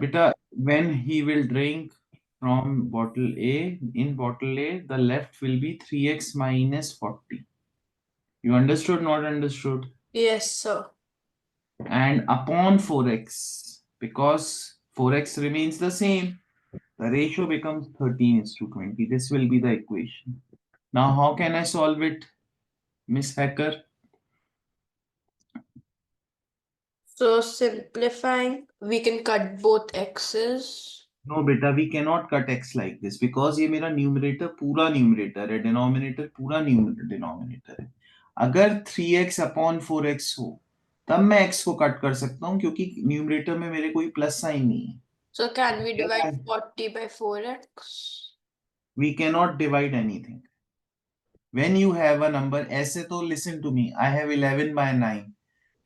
Beta, when he will drink from bottle A, in bottle A, the left will be 3x minus 40. You understood, not understood? Yes, sir. And upon 4x, because 4x remains the same, the ratio becomes 13:20. This will be the equation. Now, how can I solve it, Miss Hacker? So simplifying, we can cut both x's. No, beta, we cannot cut x like this because ये मेरा numerator पूरा numerator है, denominator पूरा denominator है. अगर 3x upon 4x हो तब मैं x को कट कर सकता हूँ क्योंकि न्यूमरेटर में मेरे कोई प्लस साइन नहीं है. So can we divide 40 by 4x? We cannot divide anything. When you have a number, ऐसे तो listen to me, I have 11 by 9.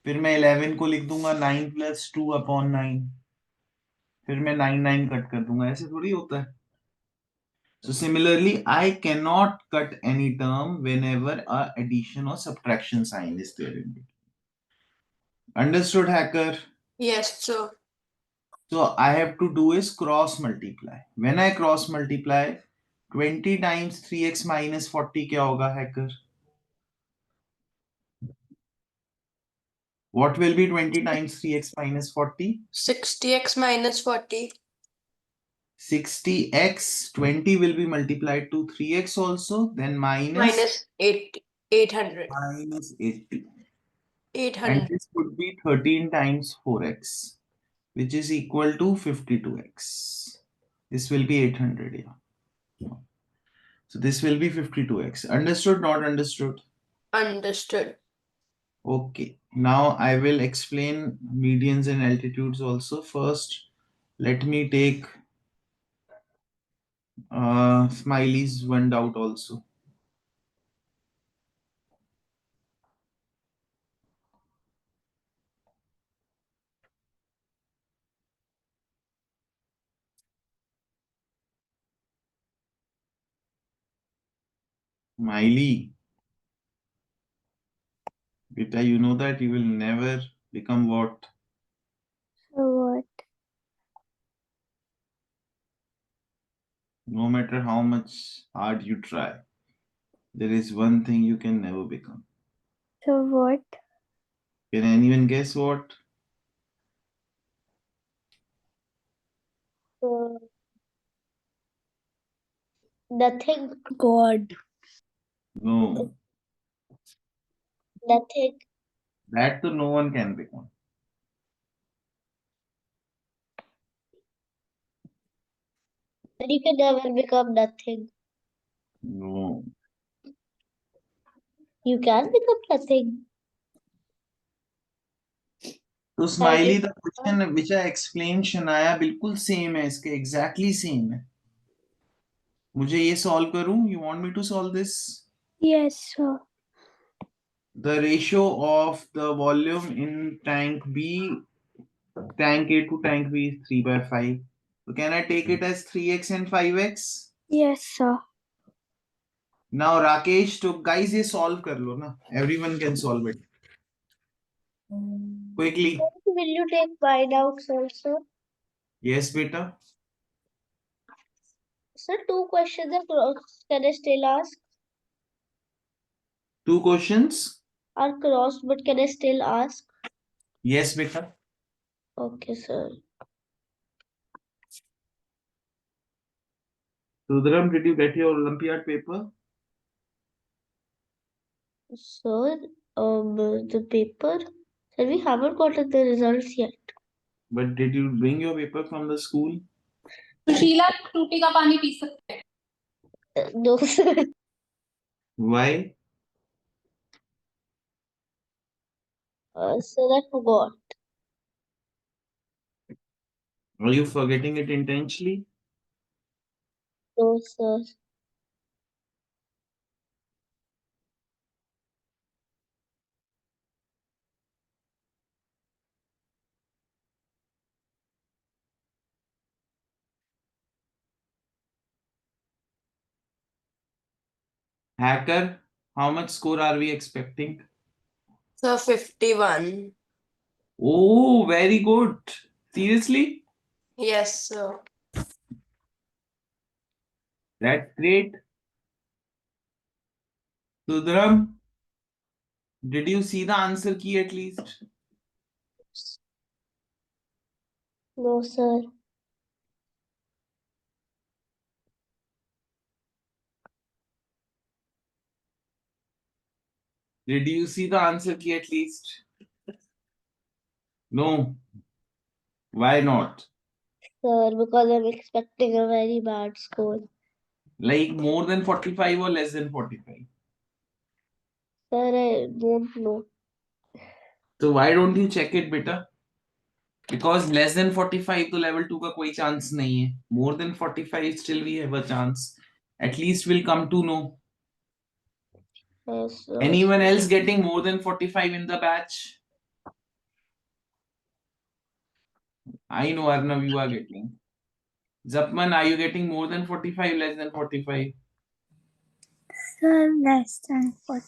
फिर मैं 11 को लिख दूंगा 9 plus 2 upon 9. फिर मैं 9 कट कर दूंगा. ऐसे थोड़ी होता है. So similarly, I cannot cut any term whenever a addition or subtraction sign is there in it. Understood, Hacker? Yes, sir. So I have to do is cross multiply. When I cross multiply, 20 times 3x minus 40 क्या होगा, Hacker? What will be 20 times 3x minus 40? 60x minus 40. 60x, 20 will be multiplied to 3x also, then Minus 800. minus 80. 800. And this would be 13 times 4x, which is equal to 52x. This will be 800, yeah. So this will be 52x. Understood, not understood? Understood. Okay. Now I will explain medians and altitudes also. First, let me take Smiley's one doubt also. Smiley, Beta, you know that you will never become what? What? No matter how much hard you try, there is one thing you can never become. So what? Can anyone guess what? Nothing. God. No, Nothing. that to no one can become. You can never become nothing. No. You can become nothing. तो smiley the question which I explain Shanaya बिल्कुल same है, इसके exactly same है. मुझे ये solve करूं? You want me to solve this? Yes, sir. The ratio of the volume in tank B, tank A to tank B is 3 by 5. So can I take it as 3x and 5x? Yes, sir. Now Rakesh, तो guys ये solve कर लो ना. Everyone can solve it. Quickly. Will you take mine out, sir? Yes, beta. Sir, 2 questions are crossed. Can I still ask? 2 questions? Are crossed, but can I still ask? Yes, beta. Okay, sir. Rudram, did you get your Olympiad paper? Sir, the paper? Sir, we haven't gotten the results yet. But did you bring your paper from the school? Sushila टूटी का पानी P सकते हैं. No, sir. Why? Sir, I forgot. Are you forgetting it intentionally? No, sir. Hacker, how much score are we expecting? So 51. Oh, very good. Seriously? Yes, sir. That's great. Sudram, did you see the answer key at least? No, sir. Did you see the answer key at least? No. Why not? Sir, because I'm expecting a very bad score. Like more than 45 or less than 45? Sir, I don't know. So why don't you check it, beta? Because less than 45 तो level 2 का कोई chance नहीं है. More than 45 still we have a chance. At least we'll come to know. Yes, sir. Anyone else getting more than 45 in the batch? I know Arnav, you are getting. Zapman, are you getting more than 45, less than 45? Sir, less than 40.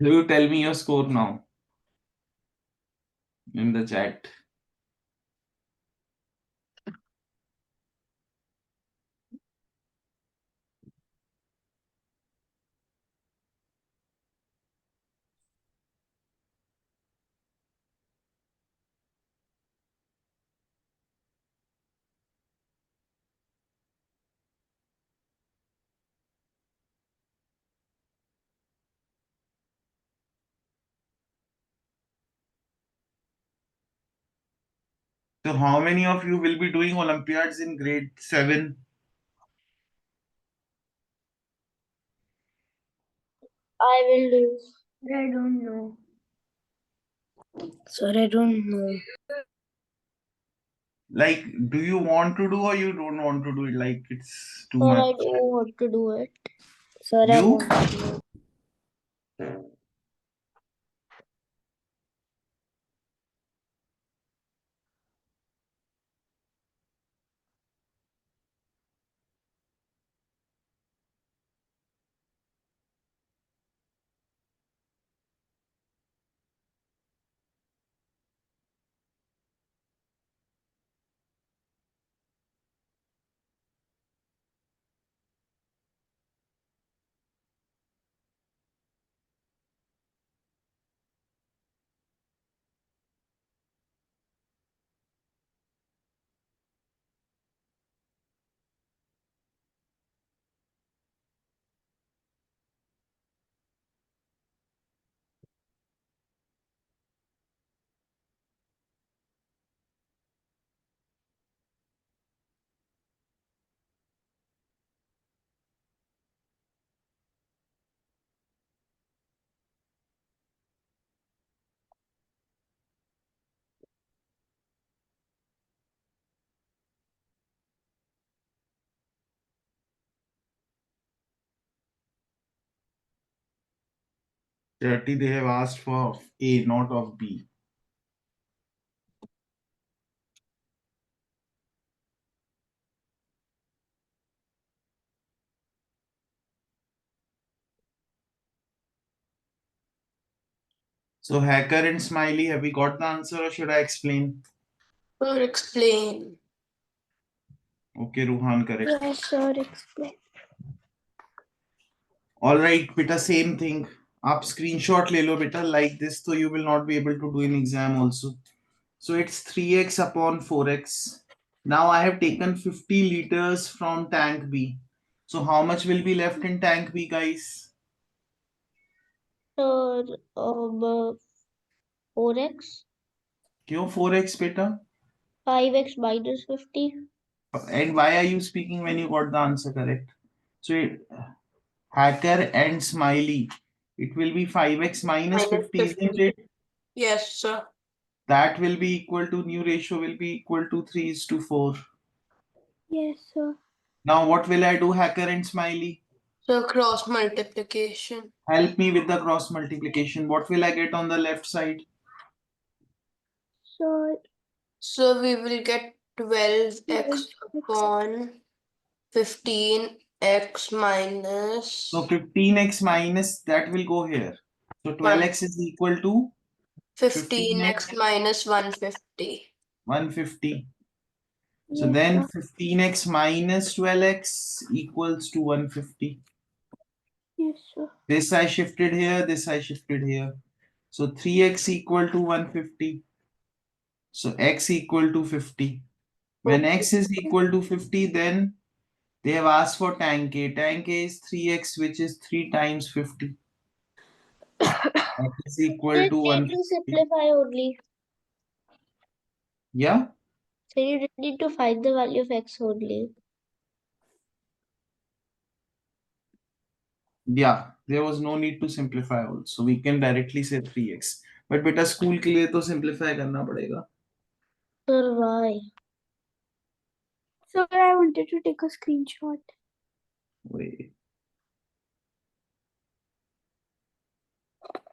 You tell me your score now in the chat. So how many of you will be doing Olympiads in grade 7? I will do. I don't know. Sir, I don't know. Like, do you want to do or you don't want to do it? Like, it's too Sir, I much. don't want to do it. Sir, I You? want to do it. 30 they have asked for of A, not of B. So Hacker and Smiley, have we got the answer or should I explain? Sir, explain. Okay, Ruhan, correct. Yes, sir, explain. All right, beta, same thing. आप screenshot ले लो beta like this, so you will not be able to do in exam also. So it's 3x upon 4x. Now I have taken 50 liters from tank B. So how much will be left in tank B, guys? Sir, 4x, क्यों 4x beta? 5x minus 50. And why are you speaking when you got the answer correct? So Hacker and Smiley, it will be 5x minus Minus 50, isn't 50. it? Yes, sir. That will be equal to, new ratio will be equal to 3:4. Yes, sir. Now what will I do, Hacker and Smiley? So cross multiplication. Help me with the cross multiplication. What will I get on the left side? Sir, So we will get 12x upon 15x minus So 15x minus, that will go here. So 12x is equal to 15x minus 150. 150. So Yes, then sir. 15x minus 12x equals to 150. Yes, sir. This I shifted here, this I shifted here. So 3x equal to 150. So x equal to 50. When x is equal to 50, then they have asked for tan k. Tan k is 3x, which is 3 times 50. That is equal They to need to 150. simplify only. Yeah? So you need to find the value of x only. Yeah, there was no need to simplify also. We can directly say 3x. But बेटा school के लिए तो simplify करना पड़ेगा. Sir, why? Sir, I wanted to take a screenshot. Wait.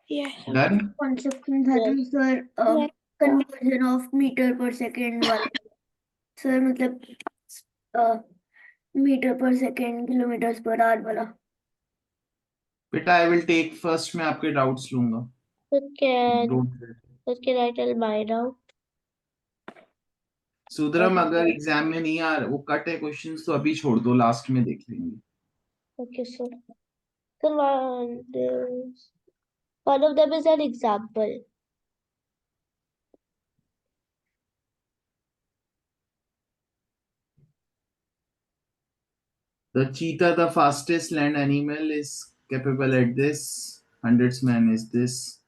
Yes. Done? Concept that Yes. is sir, Yes, conversion of meter per second वाला. Sir, मतलब metre पर second kilometre per hour वाला. बेटा I will take first मैं आपके doubts लूंगा. Don't worry. can I tell mine out? सुधरम अगर exam में नहीं आ रहा वो कट है क्वेश्चंस तो अभी छोड़ दो लास्ट में देख लेंगे. Okay, sir. So one of them is an example. The cheetah, the fastest land animal, is capable at this. Hundreds-man is this.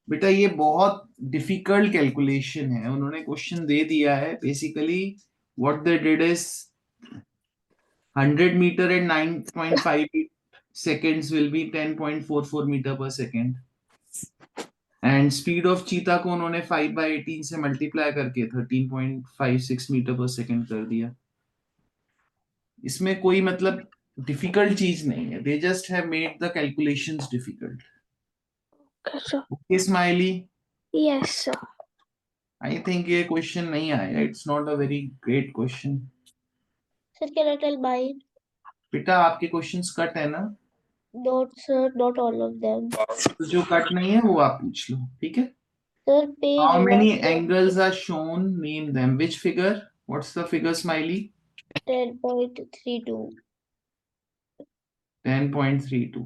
बेटा ये बहुत डिफिकल्ट कैलकुलेशन है. उन्होंने क्वेश्चन दे दिया है. Basically what they did is 100 meter at 9.5 seconds will be 10.44 meter per second. And speed of चीता को उन्होंने 5/18 से मल्टीप्लाई करके 13.56 मीटर पर सेकंड कर दिया. इसमें कोई मतलब डिफिकल्ट चीज नहीं है. They just have made the calculations difficult. Okay smiley. Yes, sir. I think ये क्वेश्चन नहीं आएगा. It's not a very great question. Sir, can I tell mine? बेटा आपके क्वेश्चंस कट है ना. Not, sir, not all of them. तो जो cut नहीं है वो आप पूछ लो. ठीक है. Sir, page how many 1, angles are shown, name them. Which figure? What's the figure smiley? 10.32. 10.32.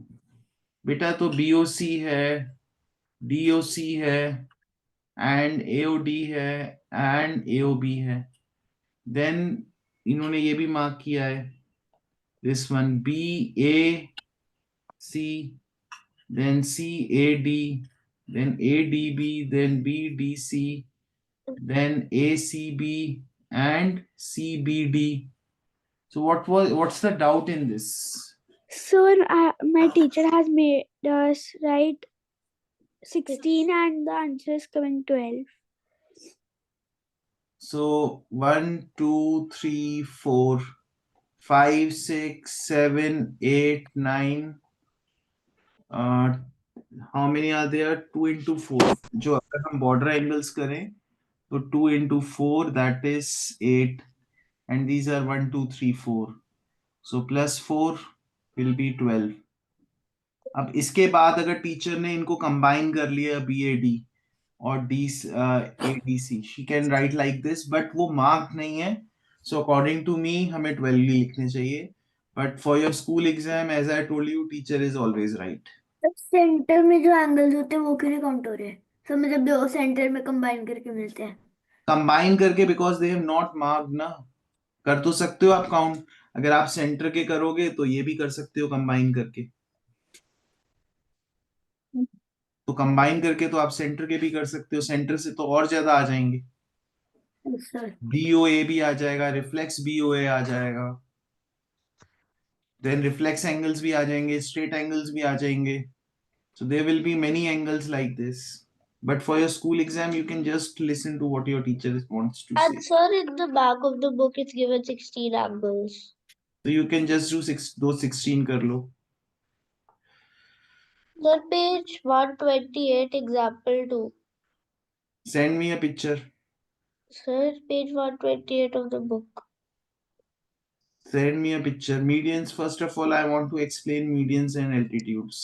बेटा तो BOC है, DOC है, एंड AOD है, एंड AOB है. देन इन्होंने ये भी मार्क किया है. This one BAC, then CAD, then ADB, then BDC, then ACB and CBD. So what's the doubt in this? Sir, my teacher has made us write 16 and the answer is coming 12. So 1, 2, 3, 4, 5, 6, 7, 8, 9. How many are there? 2 into 4. जो अगर हम border angles करें तो 2 into 4 that is 8, and these are 1, 2, 3, 4. So plus 4 will be 12. अब इसके बाद अगर teacher ने इनको कंबाइन कर लिया BAD और ADC, she can write like this, but वो मार्क नहीं है. सो अकॉर्डिंग टू मी हमें 12 ही लिखने चाहिए. But for your school exam as I told you, teacher is always right. Centre में जो एंगल्स होते हैं वो क्यों नहीं काउंट हो रहे? सर मतलब दो सेंटर में कंबाइन करके मिलते हैं. कंबाइन करके because they have not marked ना. कर तो सकते हो आप काउंट. अगर आप सेंटर के करोगे तो ये भी कर सकते हो कंबाइन करके. तो कंबाइन करके तो आप सेंटर के भी कर सकते हो. सेंटर से तो और ज्यादा आ जाएंगे. सर BOA भी आ जाएगा, रिफ्लेक्स BOA आ जाएगा, देन रिफ्लेक्स एंगल्स भी आ जाएंगे, स्ट्रेट एंगल्स भी आ जाएंगे. So there will be many angles like this. But for your school exam, you can just listen to what your teacher wants to say. And sir, in the back of the book, it's given 16 angles. So you can just do those 16 kar lo. Sir, page 128, example 2. Send me a picture. Sir, page 128 of the book. Send me a picture. Medians, first of all, I want to explain medians and altitudes.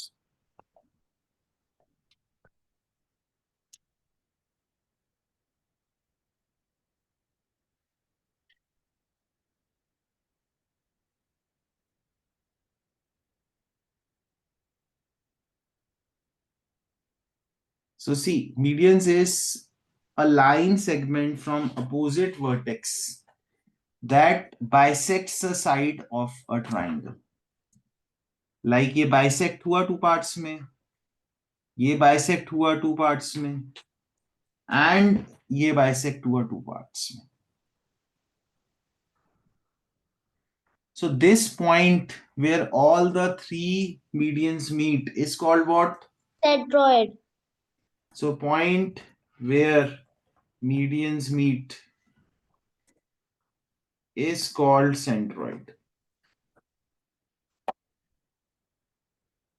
So see, medians is a line segment from opposite vertex that bisects a side of a triangle. Like ये bisect हुआ two parts में, ये bisect हुआ two parts में, and ये bisect हुआ two parts में. So this point where all the three medians meet is called what? Centroid. So point where medians meet is called centroid.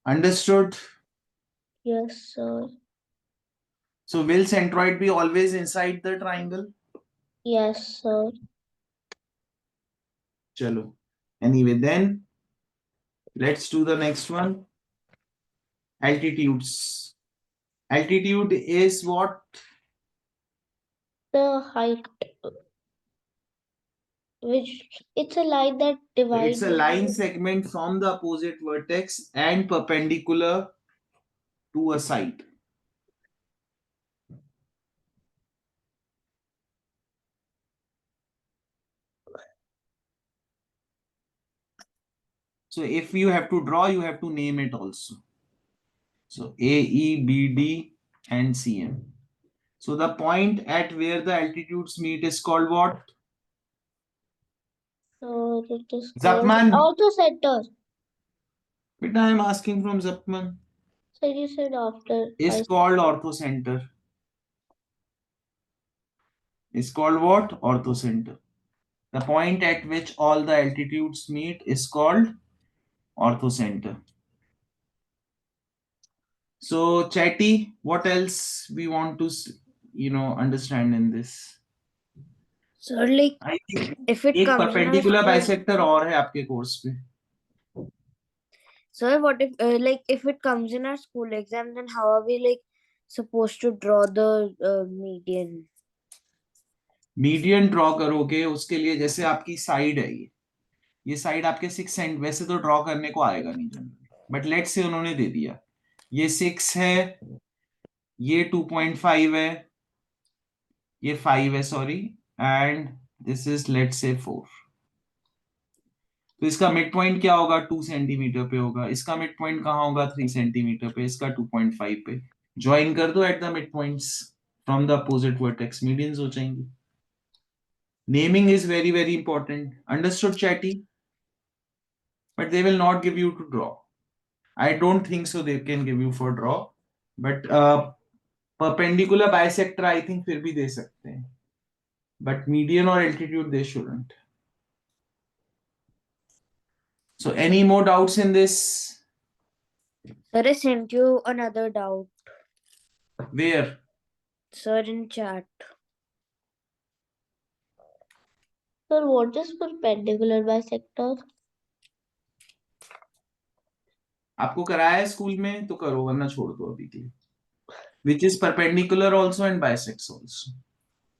Understood? Yes, sir. So will centroid be always inside the triangle? Yes, sir. Chalo. Anyway, then let's do the next one. Altitudes. Altitude is what? The height, which it's a line that divides. It's a line segment from the opposite vertex and perpendicular to a side. So if you have to draw, you have to name it also. So A, E, B, D, and CM. So the point at where the altitudes meet is called what? So it is Zapman. called orthocenter. But I am asking from Zapman. So you said after. Is called orthocenter. Is called what? Orthocenter. The point at which all the altitudes meet is called orthocenter. So Chatty, what else we want to understand in this? So like I think if it एक comes in our perpendicular school, bisector और है आपके course पे. sir, what if like if it comes in our school exam, then how are we like supposed to draw the median? Median draw करोगे उसके लिए जैसे आपकी साइड है ये साइड आपके 6 सेंट वैसे तो ड्रॉ करने को आएगा नहीं जनरली बट लेट्स से उन्होंने दे दिया ये 6 है ये 2.5 है ये 5 है sorry and this is let's say 4 तो इसका मिड पॉइंट क्या होगा 2 सेंटीमीटर पे होगा इसका मिड पॉइंट कहाँ होगा 3 सेंटीमीटर पे इसका 2.5 पे ज्वाइन कर दो at the mid points from the opposite vertex medians हो जाएंगे naming is very very important understood chatty but they will not give you to draw I don't think so they can give you for draw but perpendicular bisector I think फिर भी दे सकते हैं but median or altitude they shouldn't so any more doubts in this Sir, I sent you another doubt. where Sir, in chat. Sir, what is perpendicular bisector? आपको कराया है school में तो करो वरना छोड़ दो अभी के लिए which is perpendicular also and bisects also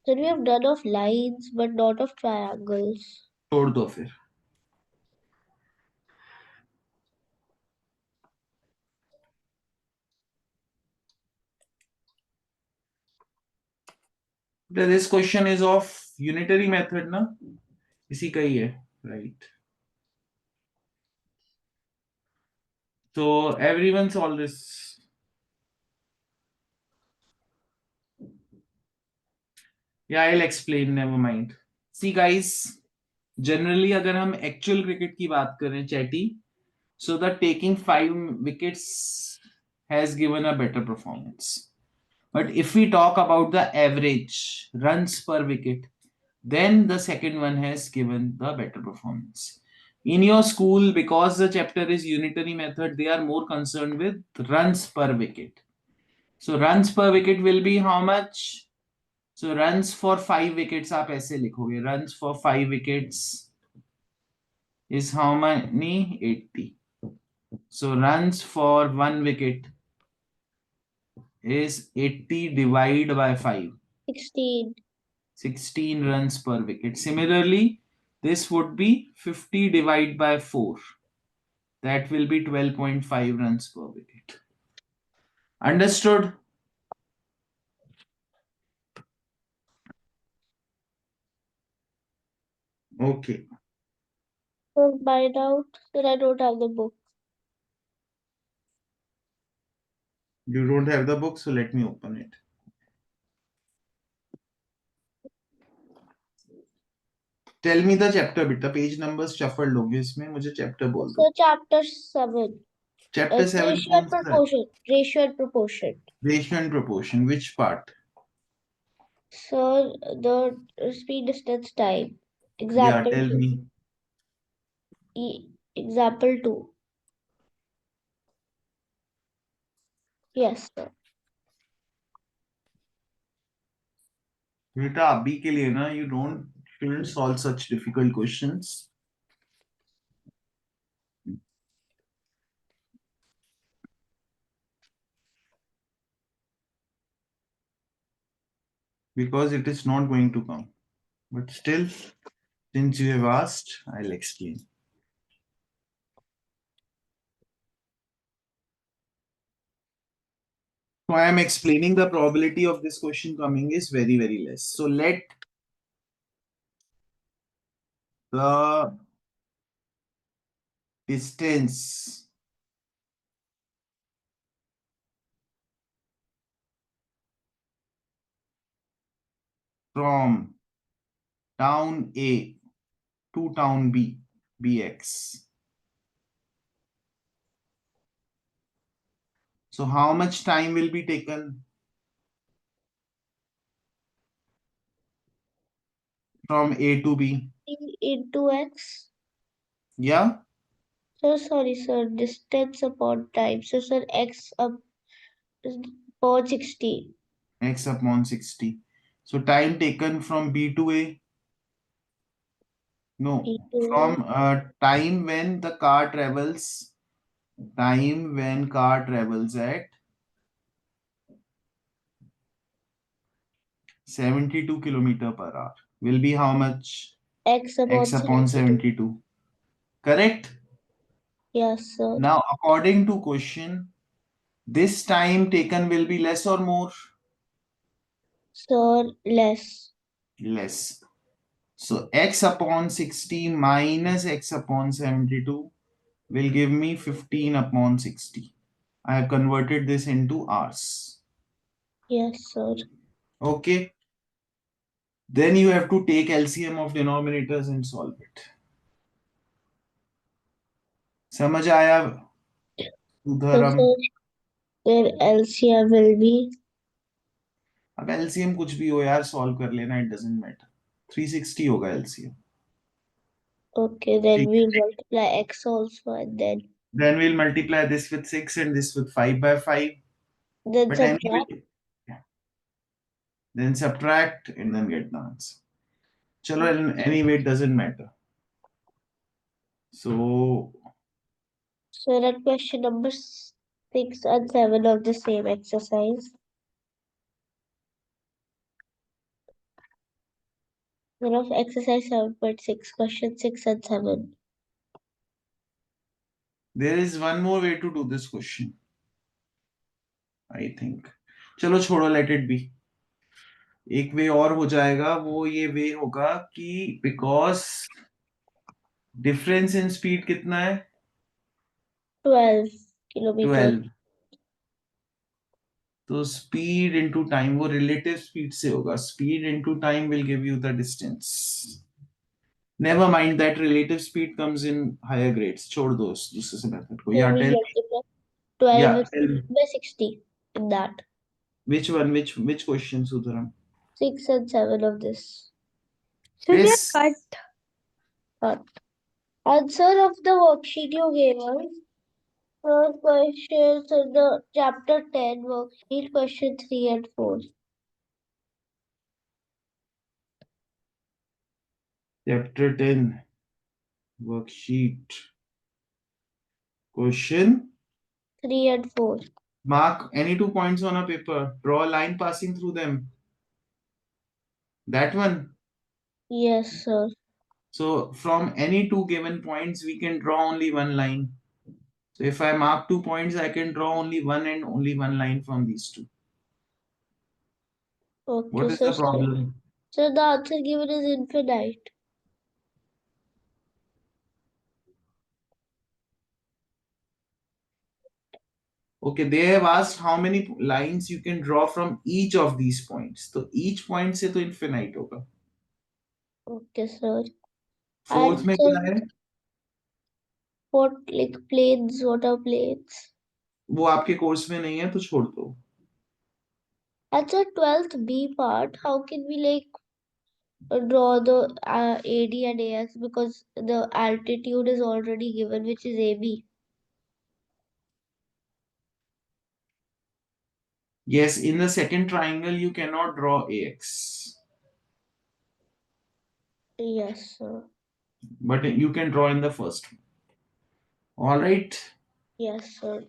Sir, we have done of lines but not of triangles. छोड़ दो फिर this question is of unitary method ना इसी का ही है right so everyone solve this yeah I'll explain never mind see guys generally अगर हम actual cricket की बात करें chatty so the taking 5 wickets has given a better performance but if we talk about the average runs per wicket then the second one has given the better performance in your school because the chapter is unitary method they are more concerned with runs per wicket so runs per wicket will be how much so runs for 5 wickets आप ऐसे लिखोगे runs for 5 wickets is how many 80 so runs for 1 wicket is 80 divided by 5 16. 16 runs per wicket similarly this would be 50 divided by 4 that will be 12.5 runs per wicket understood Okay. So find out that I don't have the book. You don't have the book, so let me open it. Tell me the chapter bit. The page numbers shuffled होंगे इसमें. मुझे chapter बोल दो. So chapter 7. Chapter 7 Ratio कौन and सा है? proportion. Ratio and proportion. Ratio and proportion. Which part? So the speed, distance, time. Yeah, Example tell 2. me. Example 2. Yes, sir. बेटा अभी के लिए ना, you shouldn't solve such difficult questions. Because it is not going to come. But still, since you have asked, I'll explain. So I am explaining the probability of this question coming is very, very less. So let the distance from town A to town B, Bx. So how much time will be taken from A to B? Into x. Yeah, So sorry, sir. Distance upon time. So sir, x upon 60. x upon 60. So time taken from B to A? No, Into from time when the car travels, time when car travels at 72 kilometer per hour will be how much? x upon X upon 72. 72. Correct? Yes, sir. Now, according to question, this time taken will be less or more? Sir, less. Less. So, x upon 60 minus x upon 72 will give me 15 upon 60. I have converted this into hours. Yes, sir. Okay. Then you have to take LCM of denominators and solve it. समझ आया So सुधरम? sir, then LCM will be अब LCM कुछ भी हो यार, solve कर लेना, it doesn't matter. 360 होगा LCM. okay. Then ठीक. we multiply x also, and Then we'll multiply this with 6 and this with 5 by 5. then But subtract. anyway, then subtract and then get the answer. Chalo, anyway, it doesn't matter. So, So that question number 6 and 7 of the same exercise. Then of exercise 7.6, question 6 and 7. there is one more way to do this question, I think. चलो छोड़ो, let it be. एक वे और हो जाएगा, वो ये वे होगा कि because difference in speed कितना है? 12 kilometers. 12. तो speed into time, वो relative speed से होगा. Speed into time will give you the distance. Never mind, that relative speed comes in higher grades. छोड़ दो उस दूसरे से method को. So Yeah, we tell me. multiply 12 Yeah, with tell me. by 60 in that. Which one? Which question, Sudharam? 6 and 7 of this. So they This are cut. Answer of the worksheet you gave us. First questions in the chapter 10 worksheet, question 3 and 4. chapter 10 worksheet question. 3 and 4. Mark any 2 points on a paper. Draw a line passing through them. That one. Yes, sir. So from any two given points, we can draw only one line. So if I mark 2 points, I can draw only one and only one line from these two. Okay, What is so the problem? the answer given is infinite. Okay, they have asked how many lines you can draw from each of these points. So each point से तो infinite होगा. Okay, sir. Fourth And में sir, क्या है? what like planes? What are planes? वो आपके course में नहीं है तो छोड़ दो. And sir, 12th B part, how can we like draw the AD and AS because the altitude is already given, which is AB. Yes, in the second triangle you cannot draw AX, Yes, sir. but you can draw in the first one. All right. Yes, sir.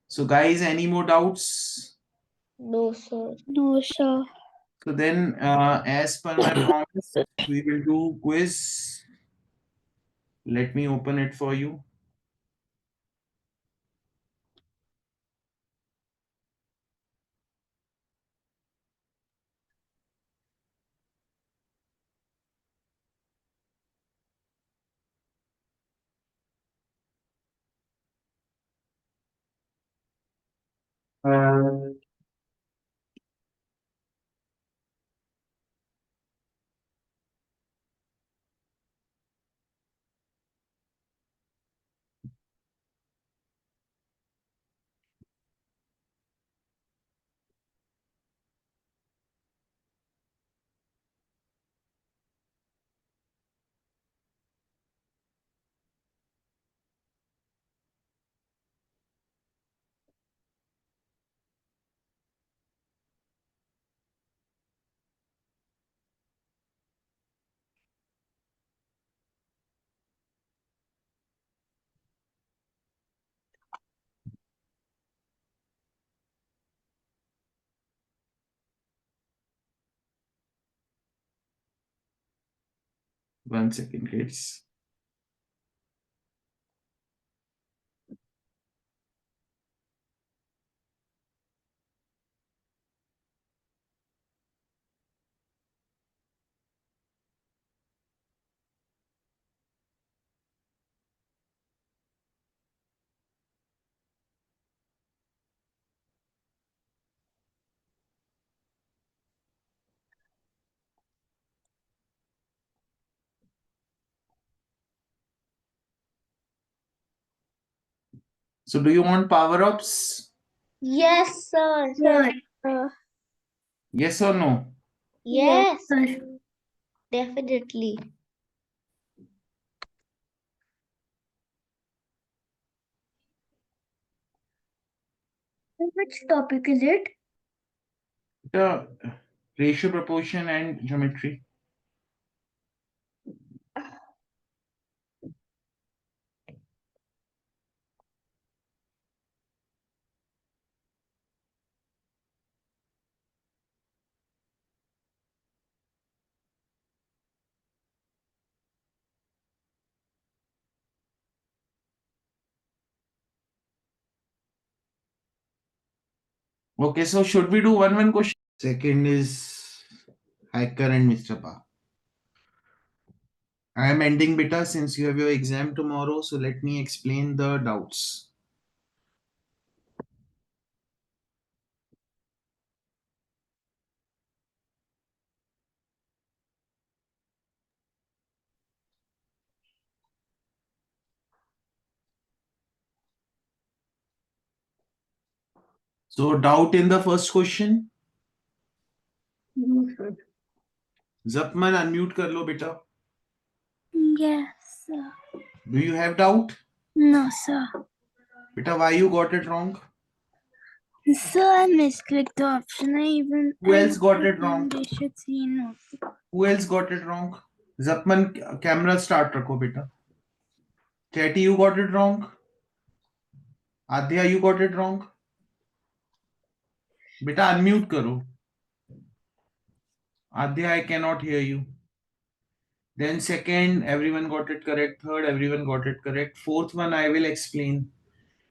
So guys, any more doubts? No, sir. No, sir. So then, as per my promise, we will do quiz. Let me open it for you. One second, kids. So do you want power-ups? Yes, sir. Yes, sir. Yes or no? Yes, sir. definitely. Which topic is it? The ratio, proportion, and geometry. Okay, so should we do one question? Second is Hacker and Mr. Pa. I am ending beta since you have your exam tomorrow, so let me explain the doubts. So doubt in the first question. No, sir. Zapman, unmute kar lo beta. Yes, sir. Do you have doubt? No, sir. Beta, why you got it wrong? Sir, I misclicked the option. Who else got it wrong? Ratio 3 no. Who else got it wrong? Zapman, camera start rakho beta. Chatty, you got it wrong. Adhya, you got it wrong. Beta, unmute karo. Adhya, I cannot hear you. Then second, everyone got it correct. Third, everyone got it correct. Fourth one, I will explain.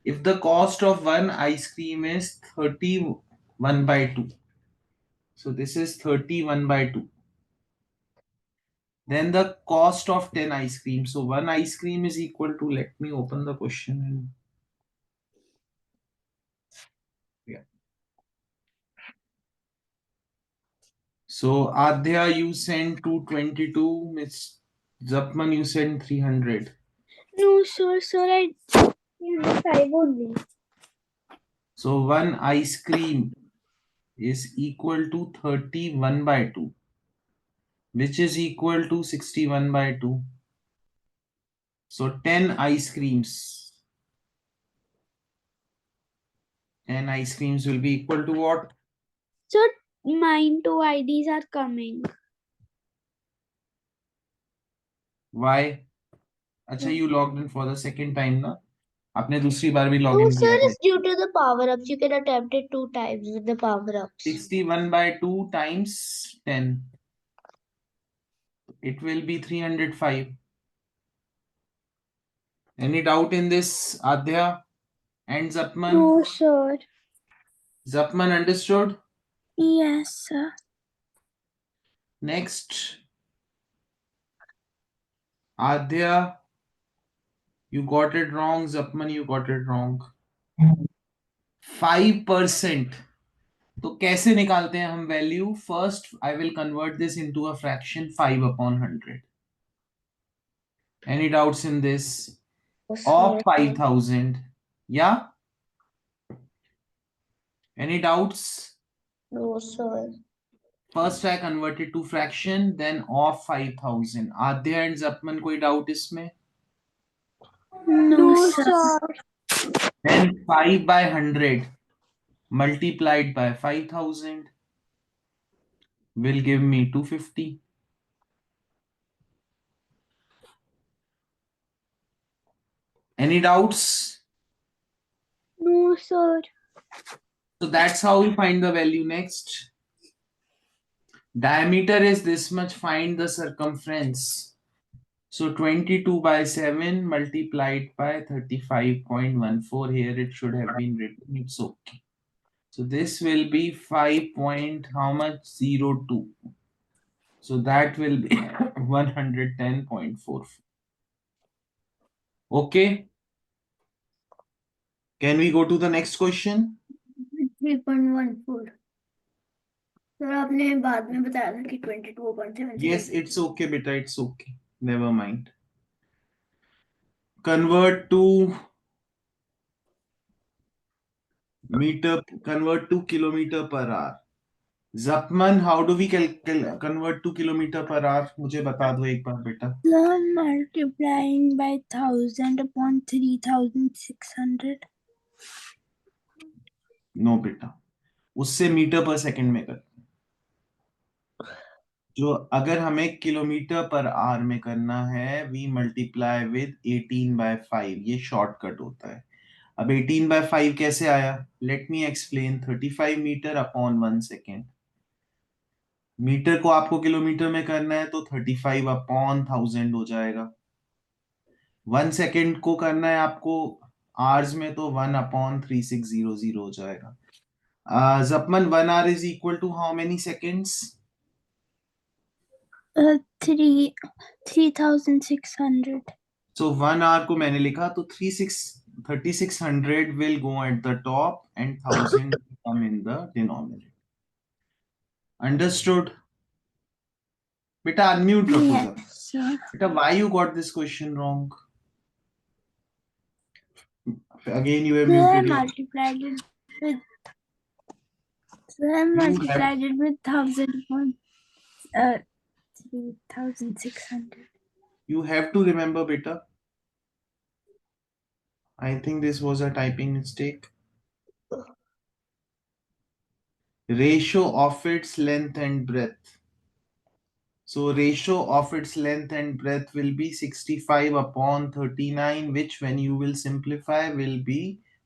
If the cost of one ice cream is 31 by 2. So this is 31 by 2. Then the cost of 10 ice cream. So one ice cream is equal to, let me open the question. So Adhya, you sent 222. Miss Zapman, you sent 300. No, sir, I used 5 only. So one ice cream is equal to 31/2, which is equal to 61/2. So 10 ice creams. 10 ice creams will be equal to what? Sir, mine 2 IDs are coming. Why? अच्छा, you logged in for the second time ना? आपने दूसरी बार भी No, login sir, किया था. it's due to the power-ups. You can attempt it 2 times with the power-ups. 61/2 times 10. It will be 305. Any doubt in this, Adhya and Zapman? No, sir. Zapman understood? Yes, sir. Next, Adhya, you got it wrong. Zapman, you got it wrong. 5%. तो कैसे निकालते हैं हम value? First I will convert this into a fraction 5/100. Any doubts in this? Of 5,000. Yeah? Any doubts? No, sir. First I converted to fraction, then of 5,000. Adhya and Zapman, कोई doubt इसमें? No, sir. Then 5/100 multiplied by 5,000 will give me 250. Any doubts? No, sir. So that's how we find the value. Next, diameter is this much, find the circumference. So 22/7 multiplied by 35.14. Here it should have been written. It's okay. So this will be 5 point how much? 02. So that will be 110.4. Okay. Can we go to the next question? 3.14. Sir आपने बाद में बताया था कि 22.7. Yes, it's okay, beta. It's okay. Never mind. Convert to meter. Convert to kilometer per hour. Zapman, how do we convert to kilometer per hour? मुझे बता दो एक बार बेटा. Sir, multiplying by 1000 upon 3600. No बेटा, उससे मीटर पर second में कर. जो अगर हमें किलोमीटर पर आवर में करना है, वी मल्टीप्लाई विद 18/5. ये शॉर्टकट होता है. अब 18/5 कैसे आया? Let me explain. 35 metre upon 1 second. Metre को आपको किलोमीटर में करना है तो 35/1000 हो जाएगा. 1 सेकेंड को करना है आपको आवर्स में तो 1/3600 हो जाएगा. Zapman, 1 hour is equal to how many seconds? 3600. So 1 hour को मैंने लिखा तो 3600 will go at the top and 1000 will come in the denominator. Understood? Beta, unmute रखो जरा. Yes, sir. Beta, why you got this question wrong? Again, you have Sir, I muted your. multiplied it with. Sir, I You multiplied it with 1000 upon 3600. You have to remember, beta. I think this was a typing mistake. Ratio of its length and breadth. So ratio of its length and breadth will be 65/39, which when you will simplify will be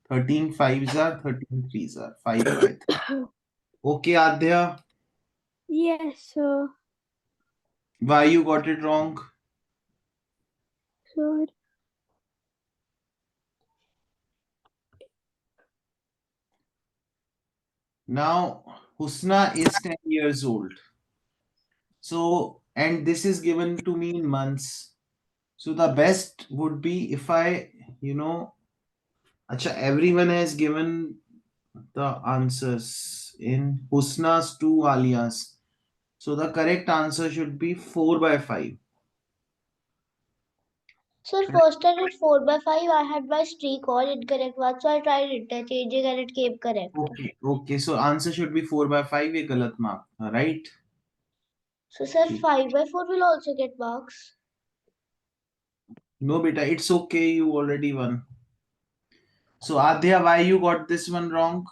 13 5s are 13 3s are 5/3. Okay, Adhya, Yes, sir. why you got it wrong? Sir. Now, Husna is 10 years old. So, and this is given to me in months. So the best would be if I, Acha, everyone has given the answers in Husna's two alias. So the correct answer should be 4 by 5. Sir, first I did 4 by 5. I had my streak all incorrect one, so I tried interchanging and it came correct. Okay. So answer should be 4 by 5. ये गलत mark था, right? So, sir, ठीक. 5 by 4 will also get marks. No, beta, it's okay. You already won. So Adya, why you got this one wrong?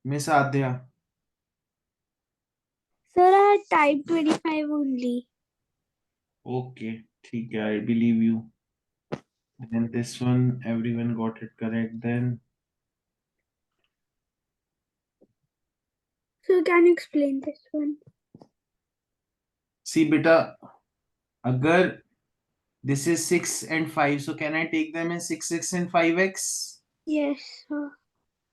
Miss Adya. Sir, I had typed 25 only. Okay, ठीक है, I believe you. Then this one, everyone got it correct then. So can you explain this one? See, beta, agar this is 6 and 5, so can I take them as 6x and 5x? Yes, sir.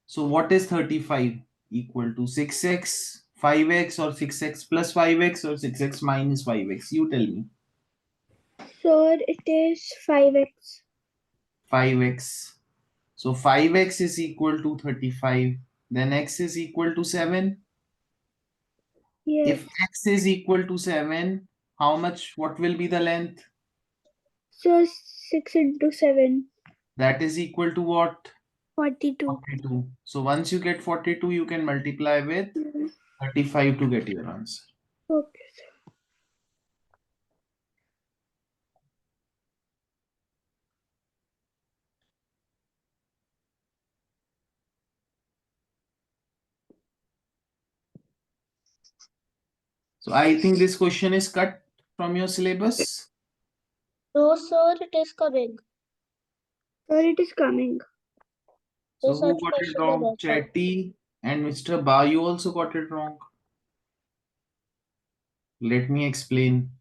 So what is 35? Equal to 6x, 5x, or 6x plus 5x, or 6x minus 5x? You tell me. Sir, it is 5x. 5x. So 5x is equal to 35. Then x is equal to 7. Yes. If x is equal to 7, what will be the length? So 6 into 7, That is equal to what? 42. 42. So once you get 42, you can multiply with 35 to get your answer. Okay. So I think this question is cut from your syllabus. No, sir, it is coming. Sir, it is coming. So So who such got it questions are wrong? not coming. Chetty and Mr. Ba, you also got it wrong. Let me explain.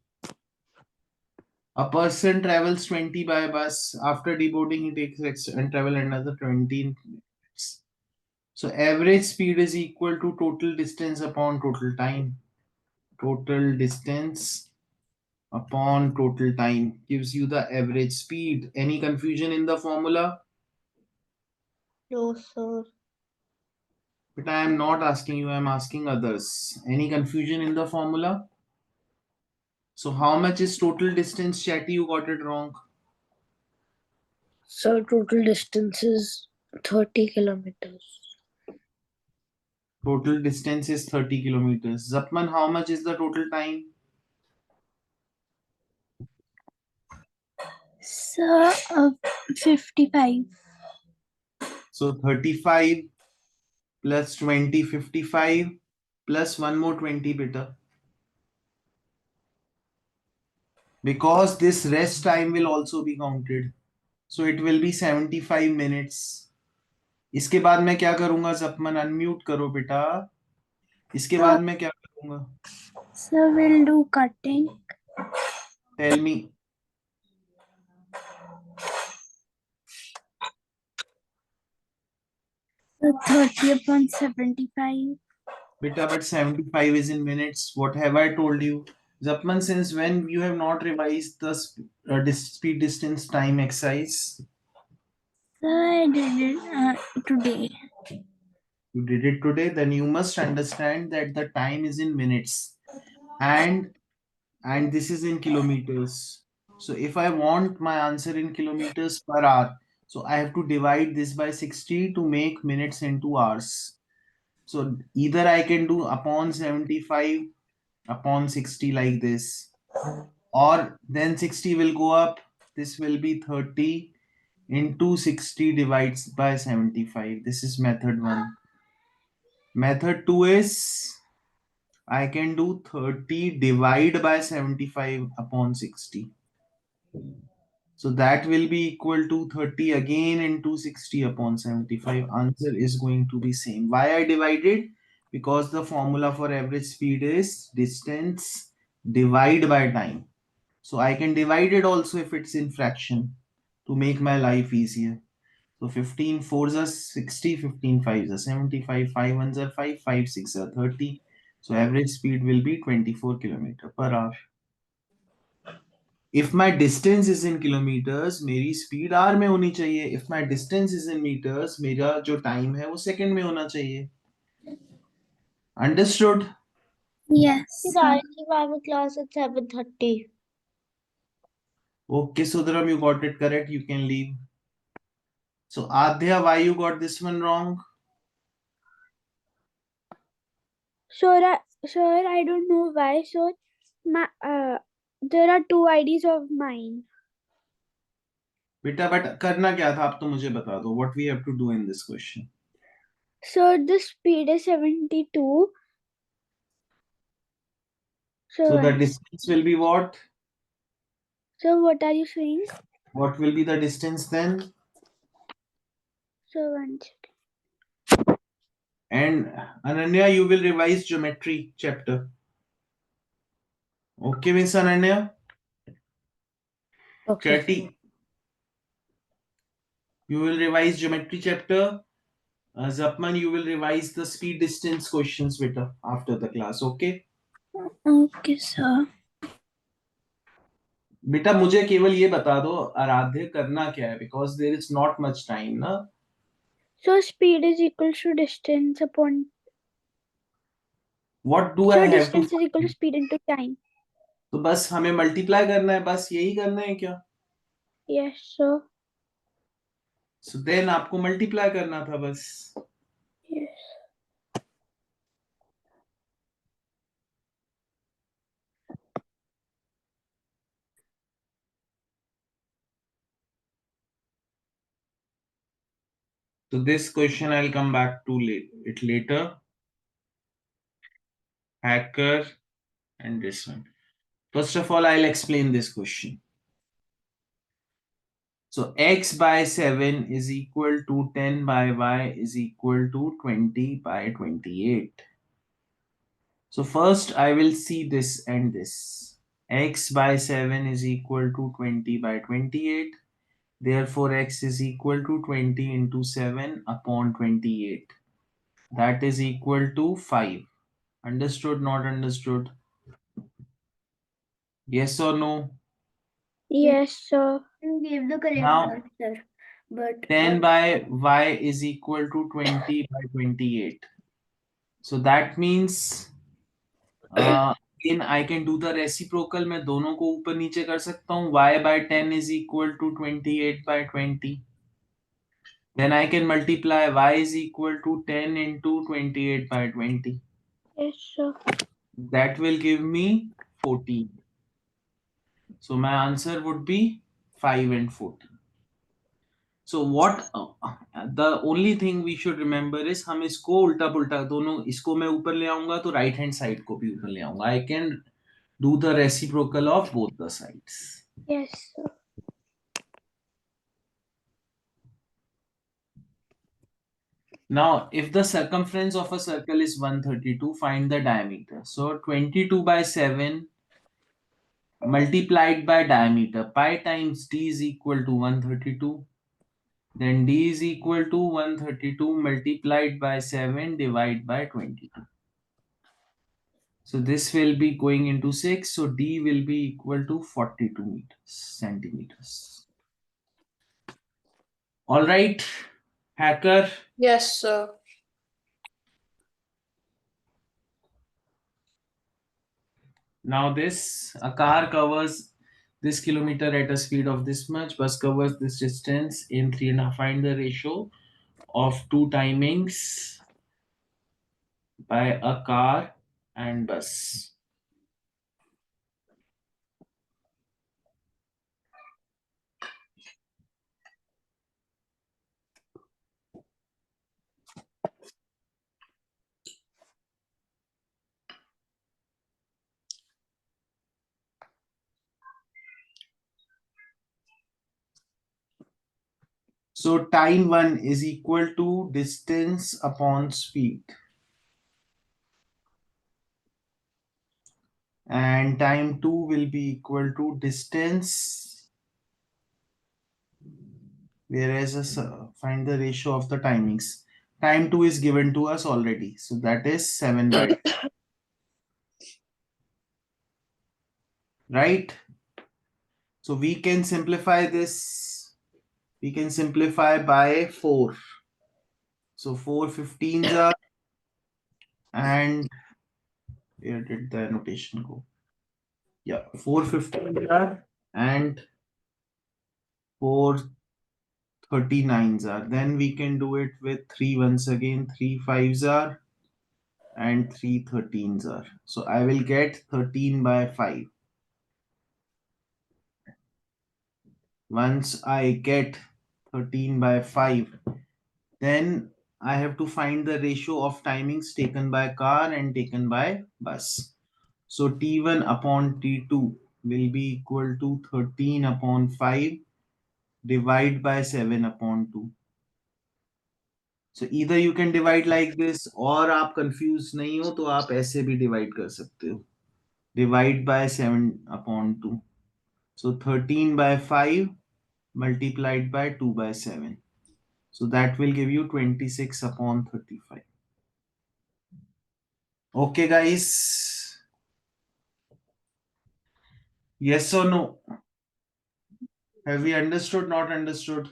A person travels 20 by bus. After deboarding, he takes extra and travel another 20 minutes. So average speed is equal to total distance upon total time. Total distance upon total time gives you the average speed. Any confusion in the formula? No, sir. But I am not asking you, I am asking others. Any confusion in the formula? So how much is total distance, Chatty? You got it wrong. So total distance is 30 kilometers. Total distance is 30 kilometers. Zapman, how much is the total time? So 55. So 35 plus 20, 55 plus one more 20 beta. Because this rest time will also be counted. So it will be 75 minutes. इसके बाद मैं क्या करूंगा जपमन unmute करो बेटा इसके बाद मैं क्या करूंगा So we'll do cutting. Tell me So 30 upon 75. beta but 75 is in minutes. What have I told you? Zapman, since when you have not revised the speed distance time exercise? So I did it today. You did it today, then you must understand that the time is in minutes and this is in kilometers. So if I want my answer in kilometers per hour, so I have to divide this by 60 to make minutes into hours. So either I can do upon 75 upon 60 like this, or then 60 will go up. This will be 30 into 60 divides by 75. This is method 1. Method 2 is I can do 30 divide by 75 upon 60. So that will be equal to 30 again into 60 upon 75. Answer is going to be same. Why I divided? Because the formula for average speed is distance divide by time. So I can divide it also if it's in fraction to make my life easier. So 15 4s are 60, 15 5s are 75, 5 1s are 5, 5 6 are 30. So average speed will be 24 km per hour. If my distance is in kilometers, मेरी speed r में होनी चाहिए. If my distance is in meters, मेरा जो time है वो second में होना चाहिए. Understood? Yes. I think I have a class at 7:30. Okay, Sudharam, you got it correct. You can leave. So, Adhya, why you got this one wrong? Sir, I don't know why. So, there are two IDs of mine. बेटा but करना क्या था आप तो मुझे बता दो. What we have to do in this question? So the speed is 72. So the So, distance will be what? so what are you saying? What will be the distance then? So one second. And Ananya, you will revise geometry chapter. Okay, Miss Ananya? Okay. Chatty. You will revise geometry chapter. Zapman, you will revise the speed distance questions beta after the class. Okay? Okay, sir. बेटा मुझे केवल ये बता दो आराध्य करना क्या है because there is not much time ना. So speed is equal to distance upon. What do I So have to distance is equal to speed into time. तो बस हमें मल्टीप्लाई करना है बस यही करना है क्या. Yes, sir. सो देन आपको मल्टीप्लाई करना था बस. Yes. So this question I'll come back to it later. Hacker and this one. First of all, I'll explain this question. So x by 7 is equal to 10 by y is equal to 20 by 28. So first I will see this and this. X by 7 is equal to 20 by 28. Therefore, x is equal to 20 into 7 upon 28. That is equal to 5. Understood, not understood? Yes or no? Yes, sir. You gave the correct Now, answer, but 10 by y is equal to 20 by 28. So that means again I can do the reciprocal. मैं दोनों को ऊपर नीचे कर सकता हूँ. Y by 10 is equal to 28 by 20. Then I can multiply y is equal to 10 into 28 by 20. Yes, sir. That will give me 14. So my answer would be 5 and 14. So what the only thing we should remember is हम इसको उल्टा पुल्टा दोनों इसको मैं ऊपर ले आऊंगा तो राइट हैंड साइड को भी ऊपर ले आऊंगा. I can do the reciprocal of both the sides. Yes, sir. Now, if the circumference of a circle is 132, find the diameter. So 22 by 7 multiplied by diameter. Pi times d is equal to 132. Then d is equal to 132 multiplied by 7 divided by 22. So this will be going into 6. So d will be equal to 42 centimeters. All right, hacker. Yes, sir. Now this, a car covers this kilometer at a speed of this much, bus covers this distance in 3.5. Find the ratio of two timings by a car and bus. So time 1 is equal to distance upon speed. And time 2 will be equal to distance, whereas find the ratio of the timings. Time 2 is given to us already. So that is 7 by 2. Right? So we can simplify this. We can simplify by 4. So 4 15s are, and where did the notation go? Yeah, 4 15s are, and 4 39s are. Then we can do it with 3 once again. 3 5s are, and 3 13s are. So I will get 13 by 5. Once I get 13 by 5, then I have to find the ratio of timings taken by car and taken by bus. So T1 upon T2 will be equal to 13 upon 5 divide by 7 upon 2. So either you can divide like this, और आप confused नहीं हो तो आप ऐसे भी divide कर सकते हो. Divide by 7 upon 2. So 13 by 5 multiplied by 2 by 7. So that will give you 26 upon 35. Okay, guys. Yes or no? Have we understood, not understood?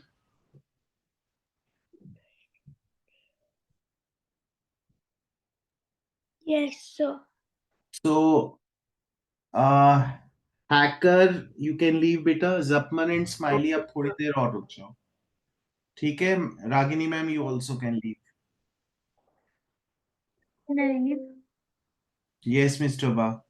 Yes, sir. So, hacker, you can leave बेटा. Zapman and Smiley अब थोड़ी देर और रुक जाओ. ठीक है, Ragini ma'am, you also can leave. Yes, Mr. Ba.